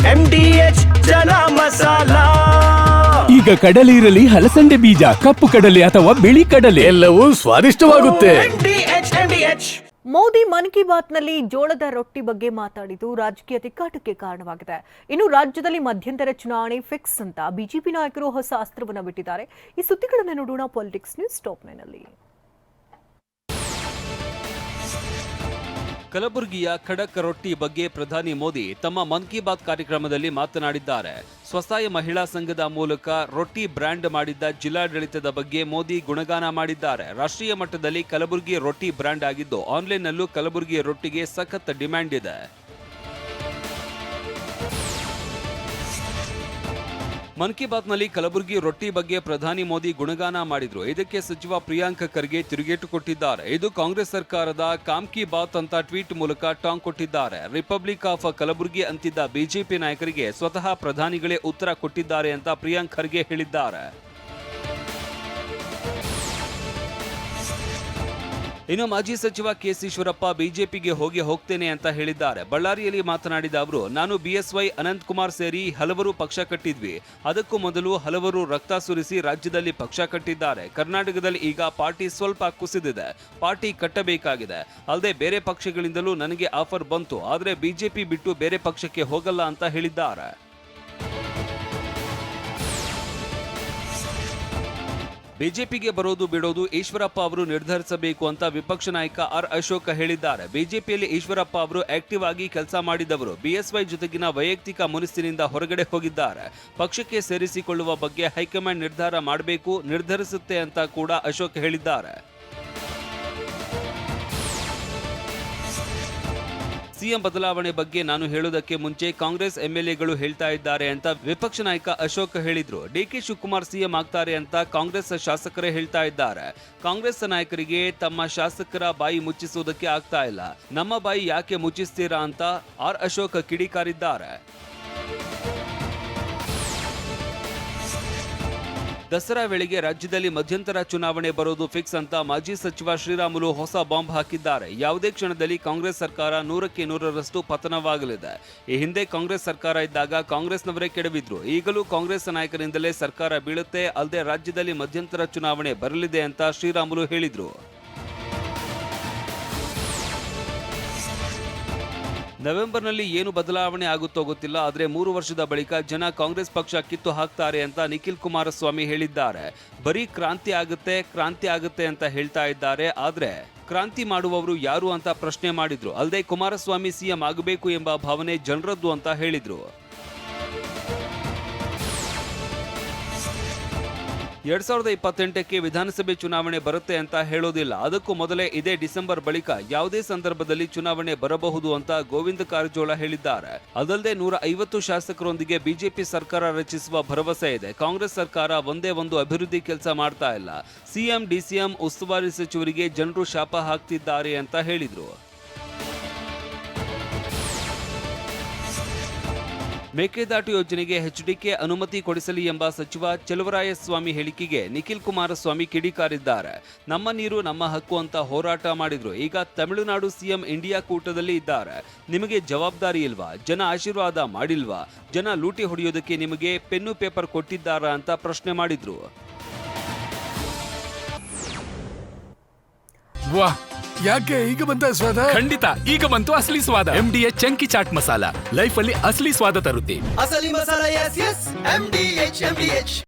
MDH ಚನ masala. ಈಗ ಕಡಲೆ ಇರಲಿ, ಹಲಸಂಡೆ ಬೀಜ, ಕಪ್ಪು ಕಡಲೆ ಅಥವಾ ಬಿಳಿ ಕಡಲೆ, ಎಲ್ಲವೂ ಸ್ವಾದಿಷ್ಟವಾಗುತ್ತೆ. MDH. ಮೋದಿ ಮನ್ ಕಿ ಬಾತ್ನಲ್ಲಿ ಜೋಳದ ರೊಟ್ಟಿ ಬಗ್ಗೆ ಮಾತಾಡಿದ್ದು ರಾಜಕೀಯ ತಿಕ್ಕಾಟಕ್ಕೆ ಕಾರಣವಾಗಿದೆ. ಇನ್ನು ರಾಜ್ಯದಲ್ಲಿ ಮಧ್ಯಂತರ ಚುನಾವಣೆ ಫಿಕ್ಸ್ ಅಂತ ಬಿಜೆಪಿ ನಾಯಕರು ಹೊಸ ಅಸ್ತ್ರವನ್ನು ಬಿಟ್ಟಿದ್ದಾರೆ. ಈ ಸುದ್ದಿಗಳನ್ನು ನೋಡೋಣ ಪಾಲಿಟಿಕ್ಸ್ ನ್ಯೂಸ್ ಟಾಪ್ 9 ನಲ್ಲಿ. ಕಲಬುರಗಿಯ ಖಡಕ್ ರೊಟ್ಟಿ ಬಗ್ಗೆ ಪ್ರಧಾನಿ ಮೋದಿ ತಮ್ಮ ಮನ್ ಕಿ ಬಾತ್ ಕಾರ್ಯಕ್ರಮದಲ್ಲಿ ಮಾತನಾಡಿದ್ದಾರೆ. ಸ್ವಸಹಾಯ ಮಹಿಳಾ ಸಂಘದ ಮೂಲಕ ರೊಟ್ಟಿ ಬ್ರ್ಯಾಂಡ್ ಮಾಡಿದ್ದ ಜಿಲ್ಲಾಡಳಿತದ ಬಗ್ಗೆ ಮೋದಿ ಗುಣಗಾನ ಮಾಡಿದ್ದಾರೆ. ರಾಷ್ಟ್ರೀಯ ಮಟ್ಟದಲ್ಲಿ ಕಲಬುರಗಿ ರೊಟ್ಟಿ ಬ್ರ್ಯಾಂಡ್ ಆಗಿದ್ದು ಆನ್ಲೈನ್ನಲ್ಲೂ ಕಲಬುರಗಿ ರೊಟ್ಟಿಗೆ ಸಖತ್ ಡಿಮ್ಯಾಂಡ್ ಇದೆ. ಮನ್ ಕಿ ಬಾತ್ನಲ್ಲಿ ಕಲಬುರಗಿ ರೊಟ್ಟಿ ಬಗ್ಗೆ ಪ್ರಧಾನಿ ಮೋದಿ ಗುಣಗಾನ ಮಾಡಿದ್ರು. ಇದಕ್ಕೆ ಸಚಿವ ಪ್ರಿಯಾಂಕ್ ಖರ್ಗೆ ತಿರುಗೇಟು ಕೊಟ್ಟಿದ್ದಾರೆ. ಇದು ಕಾಂಗ್ರೆಸ್ ಸರ್ಕಾರದ ಕಾಮ್ ಕಿ ಬಾತ್ ಅಂತ ಟ್ವೀಟ್ ಮೂಲಕ ಟಾಂಗ್ ಕೊಟ್ಟಿದ್ದಾರೆ. ರಿಪಬ್ಲಿಕ್ ಆಫ್ ಕಲಬುರಗಿ ಅಂತಿದ್ದ ಬಿಜೆಪಿ ನಾಯಕರಿಗೆ ಸ್ವತಃ ಪ್ರಧಾನಿಗಳೇ ಉತ್ತರ ಕೊಟ್ಟಿದ್ದಾರೆ ಅಂತ ಪ್ರಿಯಾಂಕ್ ಖರ್ಗೆ ಹೇಳಿದ್ದಾರೆ. ಇನ್ನು ಮಾಜಿ ಸಚಿವ ಕೆಸಿ ಈಶ್ವರಪ್ಪ ಬಿಜೆಪಿಗೆ ಹೋಗ್ತೇನೆ ಅಂತ ಹೇಳಿದ್ದಾರೆ. ಬಳ್ಳಾರಿಯಲ್ಲಿ ಮಾತನಾಡಿದ ಅವರು, ನಾನು ಬಿಎಸ್ವೈ ಅನಂತ್ ಕುಮಾರ್ ಸೇರಿ ಹಲವರು ಪಕ್ಷ ಕಟ್ಟಿದ್ವಿ. ಅದಕ್ಕೂ ಮೊದಲು ಹಲವರು ರಕ್ತ ಸುರಿಸಿ ರಾಜ್ಯದಲ್ಲಿ ಪಕ್ಷ ಕಟ್ಟಿದ್ದಾರೆ. ಕರ್ನಾಟಕದಲ್ಲಿ ಈಗ ಪಾರ್ಟಿ ಸ್ವಲ್ಪ ಕುಸಿದಿದೆ. ಪಾರ್ಟಿ ಕಟ್ಟಬೇಕಾಗಿದೆ. ಅಲ್ಲದೆ ಬೇರೆ ಪಕ್ಷಗಳಿಂದಲೂ ನನಗೆ ಆಫರ್ ಬಂತು. ಆದರೆ ಬಿಜೆಪಿ ಬಿಟ್ಟು ಬೇರೆ ಪಕ್ಷಕ್ಕೆ ಹೋಗಲ್ಲ ಅಂತ ಹೇಳಿದ್ದಾರೆ. ಬಿಜೆಪಿಗೆ ಬರೋದು ಬಿಡೋದು ಈಶ್ವರಪ್ಪ ಅವರು ನಿರ್ಧರಿಸಬೇಕು ಅಂತ ವಿಪಕ್ಷ ನಾಯಕ ಆರ್ ಅಶೋಕ್ ಹೇಳಿದ್ದಾರೆ. ಬಿಜೆಪಿಯಲ್ಲಿ ಈಶ್ವರಪ್ಪ ಅವರು ಆಕ್ಟಿವ್ ಆಗಿ ಕೆಲಸ ಮಾಡಿದವರು. ಬಿಎಸ್ವೈ ಜೊತೆಗಿನ ವೈಯಕ್ತಿಕ ಮುನಿಸಿನಿಂದ ಹೊರಗಡೆ ಹೋಗಿದ್ದಾರೆ. ಪಕ್ಷಕ್ಕೆ ಸೇರಿಸಿಕೊಳ್ಳುವ ಬಗ್ಗೆ ಹೈಕಮಾಂಡ್ ನಿರ್ಧಾರ ಮಾಡಬೇಕು, ನಿರ್ಧರಿಸುತ್ತೆ ಅಂತ ಕೂಡ ಅಶೋಕ್ ಹೇಳಿದ್ದಾರೆ. ಸಿಎಂ ಬದಲಾವಣೆ ಬಗ್ಗೆ ನಾನು ಹೇಳೋದಕ್ಕೆ ಮುಂಚೆ ಕಾಂಗ್ರೆಸ್ ಎಂಎಲ್ಎಗಳು ಹೇಳ್ತಾ ಇದ್ದಾರೆ ಅಂತ ವಿಪಕ್ಷ ನಾಯಕ ಅಶೋಕ್ ಹೇಳಿದ್ರು. ಡಿಕೆ ಶಿವಕುಮಾರ್ ಸಿಎಂ ಆಗ್ತಾರೆ ಅಂತ ಕಾಂಗ್ರೆಸ್ ಶಾಸಕರೇ ಹೇಳ್ತಾ ಇದ್ದಾರೆ. ಕಾಂಗ್ರೆಸ್ ನಾಯಕರಿಗೆ ತಮ್ಮ ಶಾಸಕರ ಬಾಯಿ ಮುಚ್ಚಿಸುವುದಕ್ಕೆ ಆಗ್ತಾ ಇಲ್ಲ. ನಮ್ಮ ಬಾಯಿ ಯಾಕೆ ಮುಚ್ಚಿಸ್ತೀರಾ ಅಂತ ಆರ್ ಅಶೋಕ್ ಕಿಡಿಕಾರಿದ್ದಾರೆ. ದಸರಾ ವೇಳೆಗೆ ರಾಜ್ಯದಲ್ಲಿ ಮಧ್ಯಂತರ ಚುನಾವಣೆ ಬರೋದು ಫಿಕ್ಸ್ ಅಂತ ಮಾಜಿ ಸಚಿವ ಶ್ರೀರಾಮುಲು ಹೊಸ ಬಾಂಬ್ ಹಾಕಿದ್ದಾರೆ. ಯಾವುದೇ ಕ್ಷಣದಲ್ಲಿ ಕಾಂಗ್ರೆಸ್ ಸರ್ಕಾರ 100ಕ್ಕೆ 100ರಷ್ಟು ಪತನವಾಗಲಿದೆ. ಈ ಹಿಂದೆ ಕಾಂಗ್ರೆಸ್ ಸರ್ಕಾರ ಇದ್ದಾಗ ಕಾಂಗ್ರೆಸ್ನವರೇ ಕೆಡವಿದ್ರು. ಈಗಲೂ ಕಾಂಗ್ರೆಸ್ ನಾಯಕರಿಂದಲೇ ಸರ್ಕಾರ ಬೀಳುತ್ತೆ. ಅಲ್ಲದೆ ರಾಜ್ಯದಲ್ಲಿ ಮಧ್ಯಂತರ ಚುನಾವಣೆ ಬರಲಿದೆ ಅಂತ ಶ್ರೀರಾಮುಲು ಹೇಳಿದ್ರು. ನವೆಂಬರ್ನಲ್ಲಿ ಏನು ಬದಲಾವಣೆ ಆಗುತ್ತೋ ಗೊತ್ತಿಲ್ಲ. ಆದರೆ 3 ವರ್ಷದ ಬಳಿಕ ಜನ ಕಾಂಗ್ರೆಸ್ ಪಕ್ಷ ಕಿತ್ತು ಹಾಕ್ತಾರೆ ಅಂತ ನಿಖಿಲ್ ಕುಮಾರಸ್ವಾಮಿ ಹೇಳಿದ್ದಾರೆ. ಬರೀ ಕ್ರಾಂತಿ ಆಗುತ್ತೆ ಅಂತ ಹೇಳ್ತಾ ಇದ್ದಾರೆ. ಆದ್ರೆ ಕ್ರಾಂತಿ ಮಾಡುವವರು ಯಾರು ಅಂತ ಪ್ರಶ್ನೆ ಮಾಡಿದ್ರು. ಅಲ್ಲದೆ ಕುಮಾರಸ್ವಾಮಿ ಸಿಎಂ ಆಗಬೇಕು ಎಂಬ ಭಾವನೆ ಜನರದ್ದು ಅಂತ ಹೇಳಿದ್ರು. 2028ಕ್ಕೆ ವಿಧಾನಸಭೆ ಚುನಾವಣೆ ಬರುತ್ತೆ ಅಂತ ಹೇಳೋದಿಲ್ಲ. ಅದಕ್ಕೂ ಮೊದಲೇ ಇದೇ ಡಿಸೆಂಬರ್ ಬಳಿಕ ಯಾವುದೇ ಸಂದರ್ಭದಲ್ಲಿ ಚುನಾವಣೆ ಬರಬಹುದು ಅಂತ ಗೋವಿಂದ ಕಾರಜೋಳ ಹೇಳಿದ್ದಾರೆ. ಅದಲ್ಲದೆ 150 ಶಾಸಕರೊಂದಿಗೆ ಬಿಜೆಪಿ ಸರ್ಕಾರ ರಚಿಸುವ ಭರವಸೆ ಇದೆ. ಕಾಂಗ್ರೆಸ್ ಸರ್ಕಾರ ಒಂದೇ ಒಂದು ಅಭಿವೃದ್ಧಿ ಕೆಲಸ ಮಾಡ್ತಾ ಇಲ್ಲ. ಸಿಎಂ ಡಿಸಿಎಂ ಉಸ್ತುವಾರಿ ಸಚಿವರಿಗೆ ಜನರು ಶಾಪ ಹಾಕ್ತಿದ್ದಾರೆ ಅಂತ ಹೇಳಿದ್ರು. ಮೇಕೆದಾಟು ಯೋಜನೆಗೆ ಎಚ್ಡಿಕೆ ಅನುಮತಿ ಕೊಡಿಸಲಿ ಎಂಬ ಸಚಿವ ಚಲುವರಾಯಸ್ವಾಮಿ ಹೇಳಿಕೆಗೆ ನಿಖಿಲ್ ಕುಮಾರಸ್ವಾಮಿ ಕಿಡಿಕಾರಿದ್ದಾರೆ. ನಮ್ಮ ನೀರು ನಮ್ಮ ಹಕ್ಕು ಅಂತ ಹೋರಾಟ ಮಾಡಿದ್ರು. ಈಗ ತಮಿಳುನಾಡು ಸಿಎಂ ಇಂಡಿಯಾ ಕೂಟದಲ್ಲಿ ಇದ್ದಾರೆ. ನಿಮಗೆ ಜವಾಬ್ದಾರಿ ಇಲ್ವಾ? ಜನ ಆಶೀರ್ವಾದ ಮಾಡಿಲ್ವಾ? ಜನ ಲೂಟಿ ಹೊಡೆಯೋದಕ್ಕೆ ನಿಮಗೆ ಪೆನ್ನು ಪೇಪರ್ ಕೊಟ್ಟಿದ್ದಾರಾ ಅಂತ ಪ್ರಶ್ನೆ ಮಾಡಿದ್ರು. ವಾಹ್, ಯಾಕೆ ಈಗ ಬಂತ ಸ್ವಾದ? ಖಂಡಿತ ಈಗ ಬಂತು ಅಸಲಿ ಸ್ವಾದ. MDH chunky chaat masala life ಅಲ್ಲಿ ಅಸಲಿ ಸ್ವಾದ ತರುತ್ತೆ. ಅಸಲಿ ಮಸಾಲ, ಎಸ್ ಎಸ್ MDH.